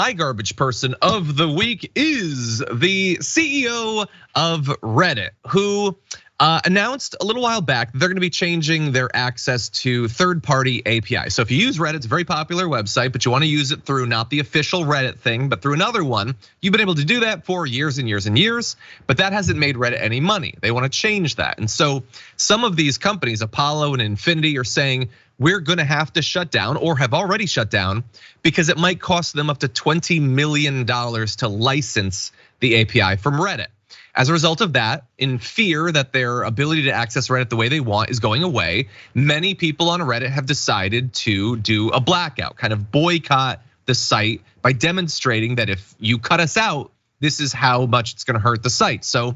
my garbage person of the week is the CEO of Reddit, who announced a little while back they're gonna be changing their access to third-party API. So if you use Reddit, it's a very popular website, but you wanna use it through not the official Reddit thing, but through another one. You've been able to do that for years and years and years, but that hasn't made Reddit any money. They wanna change that. And so some of these companies, Apollo and Infinity, are saying, we're gonna have to shut down or have already shut down because it might cost them up to $20 million to license the API from Reddit. As a result of that, in fear that their ability to access Reddit the way they want is going away, many people on Reddit have decided to do a blackout, kind of boycott the site by demonstrating that if you cut us out, this is how much it's gonna hurt the site. So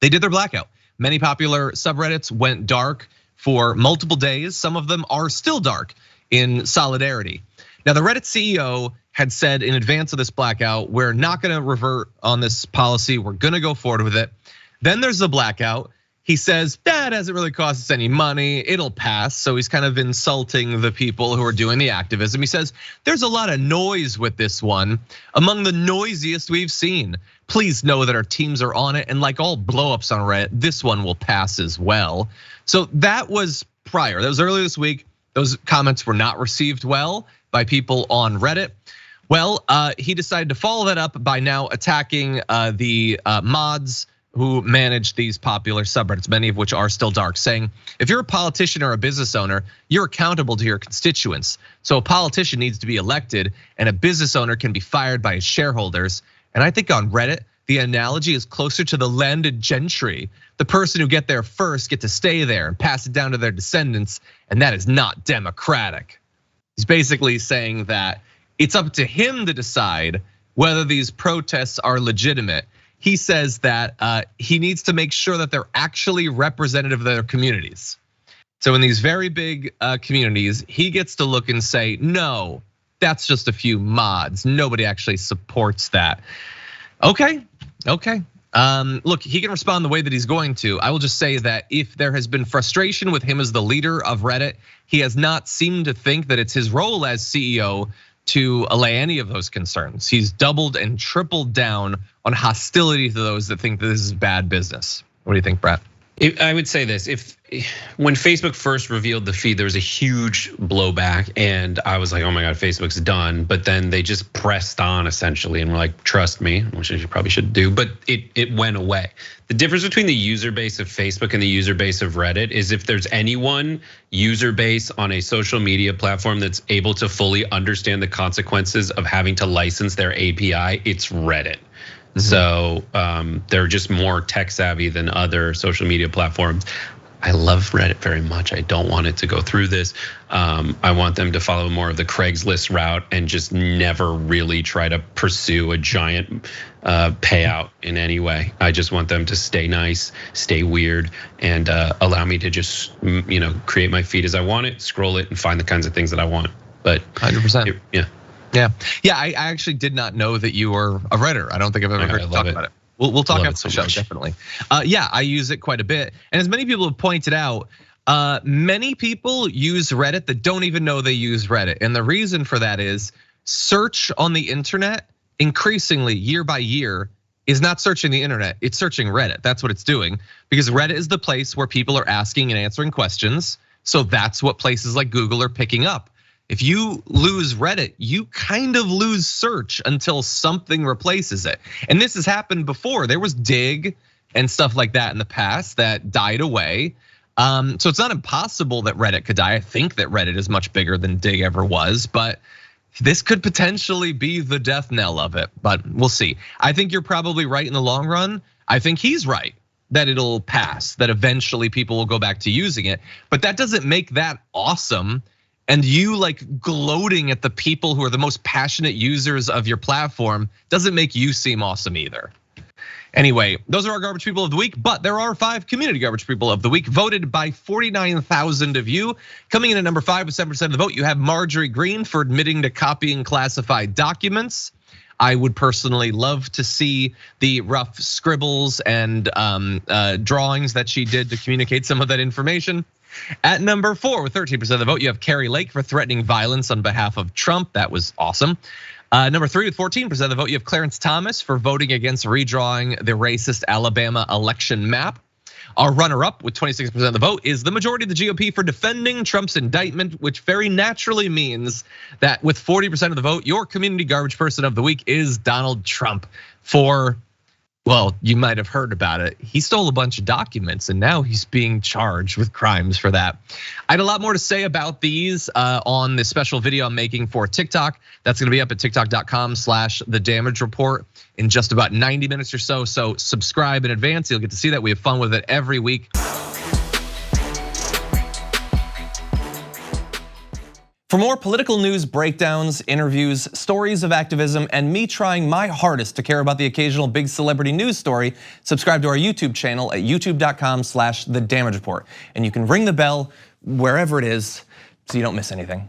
they did their blackout. Many popular subreddits went dark for multiple days. Some of them are still dark in solidarity. Now, the Reddit CEO had said in advance of this blackout, we're not gonna revert on this policy, we're gonna go forward with it. Then there's the blackout. He says, that doesn't really cost us any money, it'll pass. So he's kind of insulting the people who are doing the activism. He says, there's a lot of noise with this one, among the noisiest we've seen. Please know that our teams are on it, and like all blowups on Reddit, this one will pass as well. So that was prior, that was earlier this week. Those comments were not received well by people on Reddit. Well, he decided to follow that up by now attacking the mods who manage these popular subreddits, many of which are still dark, saying, if you're a politician or a business owner, you're accountable to your constituents. So a politician needs to be elected and a business owner can be fired by his shareholders. And I think on Reddit, the analogy is closer to the landed gentry. The person who get there first get to stay there and pass it down to their descendants, and that is not democratic. He's basically saying that it's up to him to decide whether these protests are legitimate. He says that he needs to make sure that they're actually representative of their communities. So in these very big communities, he gets to look and say, no, that's just a few mods. Nobody actually supports that. Okay. Look, he can respond the way that he's going to. I will just say that if there has been frustration with him as the leader of Reddit, he has not seemed to think that it's his role as CEO to allay any of those concerns. He's doubled and tripled down on hostility to those that think that this is bad business. What do you think, Brett? I would say this, when Facebook first revealed the feed, there was a huge blowback and I was like, oh my God, Facebook's done. But then they just pressed on essentially and were like, trust me, which you probably should do, but it went away. The difference between the user base of Facebook and the user base of Reddit is if there's anyone user base on a social media platform that's able to fully understand the consequences of having to license their API, it's Reddit. So they're just more tech savvy than other social media platforms. I love Reddit very much. I don't want it to go through this. I want them to follow more of the Craigslist route and just never really try to pursue a giant payout in any way. I just want them to stay nice, stay weird, and allow me to just create my feed as I want it, scroll it, and find the kinds of things that I want. But 100%. Yeah. I actually did not know that you were a Redditor. I don't think I've ever heard you talk about it. We'll talk after the show, definitely. I use it quite a bit. And as many people have pointed out, many people use Reddit that don't even know they use Reddit. And the reason for that is search on the internet increasingly year by year is not searching the internet, it's searching Reddit. That's what it's doing because Reddit is the place where people are asking and answering questions. So that's what places like Google are picking up. If you lose Reddit, you kind of lose search until something replaces it. And this has happened before. There was Dig and stuff like that in the past that died away. So it's not impossible that Reddit could die. I think that Reddit is much bigger than Dig ever was, but this could potentially be the death knell of it, but we'll see. I think you're probably right in the long run. I think he's right that it'll pass, that eventually people will go back to using it, but that doesn't make that awesome. And you like gloating at the people who are the most passionate users of your platform doesn't make you seem awesome either. Anyway, those are our garbage people of the week, but there are 5 community garbage people of the week voted by 49,000 of you. Coming in at number 5 with 7% of the vote, you have Marjorie Green for admitting to copying classified documents. I would personally love to see the rough scribbles and drawings that she did to communicate some of that information. At number 4 with 13% of the vote, you have Carrie Lake for threatening violence on behalf of Trump. That was awesome. Number 3 with 14% of the vote, you have Clarence Thomas for voting against redrawing the racist Alabama election map. Our runner-up with 26% of the vote is the majority of the GOP for defending Trump's indictment, which very naturally means that with 40% of the vote, your community garbage person of the week is Donald Trump for, well, you might have heard about it. He stole a bunch of documents and now he's being charged with crimes for that. I had a lot more to say about these on this special video I'm making for TikTok. That's gonna be up at tiktok.com/thedamagereport in just about 90 minutes or so. So subscribe in advance, you'll get to see that. We have fun with it every week. For more political news breakdowns, interviews, stories of activism, and me trying my hardest to care about the occasional big celebrity news story, subscribe to our YouTube channel at youtube.com/thedamagereport. And you can ring the bell wherever it is so you don't miss anything.